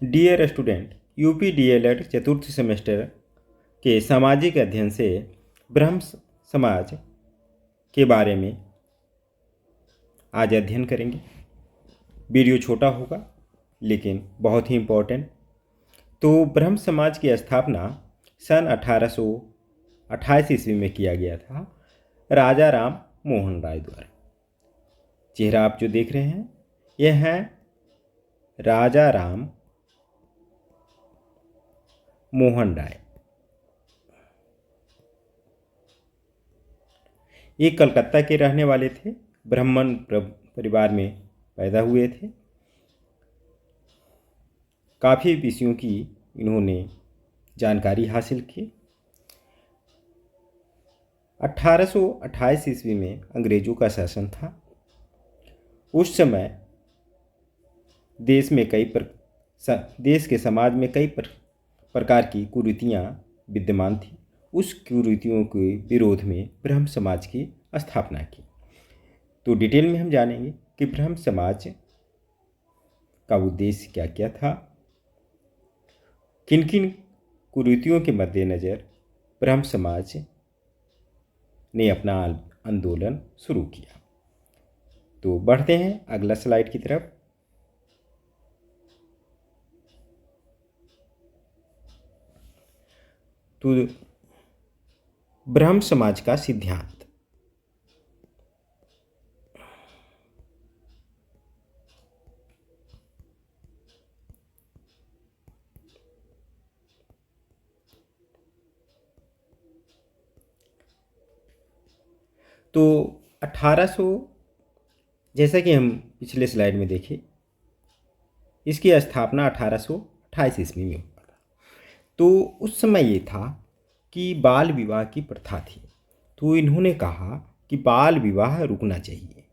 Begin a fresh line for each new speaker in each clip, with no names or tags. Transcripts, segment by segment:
Dear student, UP DElEd चतुर्थ semester के सामाजिक अध्ययन से ब्रह्म समाज के बारे में आज अध्ययन करेंगे। वीडियो छोटा होगा लेकिन बहुत ही इम्पोर्टेंट। तो ब्रह्म समाज की स्थापना सन 1828 ईस्वी में किया गया था राजा राम मोहन राय द्वारा। चेहरा आप जो देख रहे हैं यह है राजा राम मोहन राय। ये कलकत्ता के रहने वाले थे, ब्राह्मण परिवार में पैदा हुए थे। काफ़ी विषयों की इन्होंने जानकारी हासिल की। 1828 ईस्वी में अंग्रेजों का शासन था। उस समय देश के समाज में कई प्रकार की कुरीतियाँ विद्यमान थी। उस कुरीतियों के विरोध में ब्रह्म समाज की स्थापना की। तो डिटेल में हम जानेंगे कि ब्रह्म समाज का उद्देश्य क्या क्या था, किन किन कुरीतियों के मद्देनज़र ब्रह्म समाज ने अपना आंदोलन शुरू किया। तो बढ़ते हैं अगला स्लाइड की तरफ। तो ब्रह्म समाज का सिद्धांत। तो 1800, जैसा कि हम पिछले स्लाइड में देखे, इसकी स्थापना 1828 ईस्वी में हुआ था। तो उस समय ये था कि बाल विवाह की प्रथा थी। तो इन्होंने कहा कि बाल विवाह रुकना चाहिए।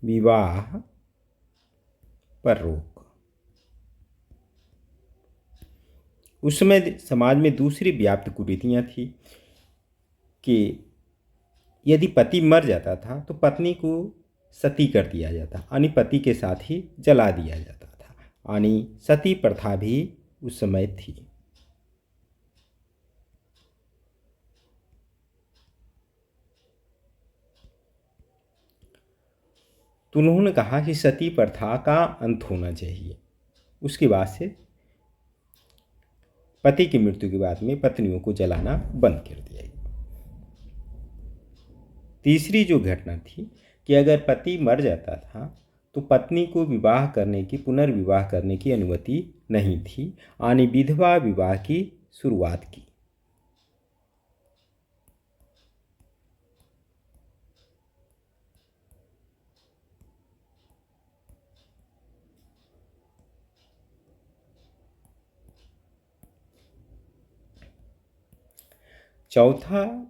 विवाह पर रोक। उस समय समाज में दूसरी व्याप्त कुरीतियाँ थी कि यदि पति मर जाता था तो पत्नी को सती कर दिया जाता, यानी पति के साथ ही जला दिया जाता था, यानी सती प्रथा भी उस समय थी। तो उन्होंने कहा कि सती प्रथा का अंत होना चाहिए। उसके बाद से पति की मृत्यु के बाद में पत्नियों को जलाना बंद कर दिया गया। तीसरी जो घटना थी कि अगर पति मर जाता था तो पत्नी को पुनर्विवाह करने की अनुमति नहीं थी, यानी विधवा विवाह की शुरुआत की। चौथा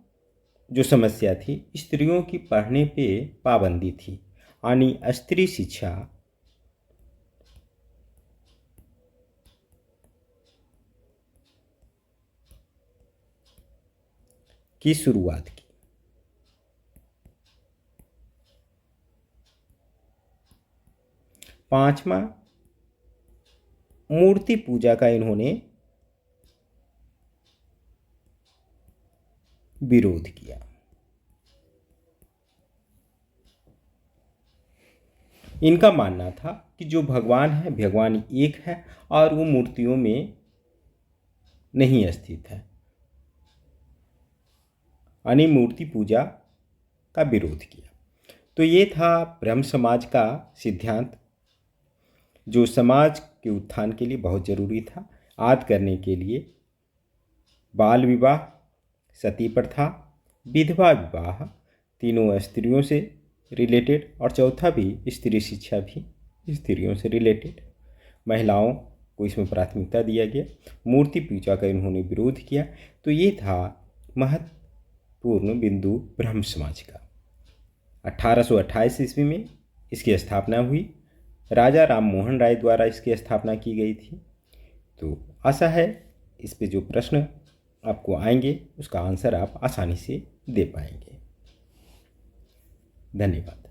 जो समस्या थी, स्त्रियों की पढ़ने पे पाबंदी थी, यानी स्त्री शिक्षा की शुरुआत की। पांचवा, मूर्ति पूजा का इन्होंने विरोध किया। इनका मानना था कि जो भगवान है, भगवान एक है और वो मूर्तियों में नहीं स्थित है, यानी मूर्ति पूजा का विरोध किया। तो ये था ब्रह्म समाज का सिद्धांत, जो समाज के उत्थान के लिए बहुत ज़रूरी था। याद करने के लिए बाल विवाह, सती प्रथा, विधवा विवाह, तीनों स्त्रियों से रिलेटेड, और चौथा भी स्त्री शिक्षा भी स्त्रियों से रिलेटेड। महिलाओं को इसमें प्राथमिकता दिया गया। मूर्ति पूजा का इन्होंने विरोध किया। तो ये था महत्वपूर्ण बिंदु ब्रह्म समाज का। 1828 ईस्वी में इसकी स्थापना हुई। राजा राम मोहन राय द्वारा इसकी स्थापना की गई थी। तो आशा है इस पे जो प्रश्न आपको आएंगे उसका आंसर आप आसानी से दे पाएंगे। धन्यवाद।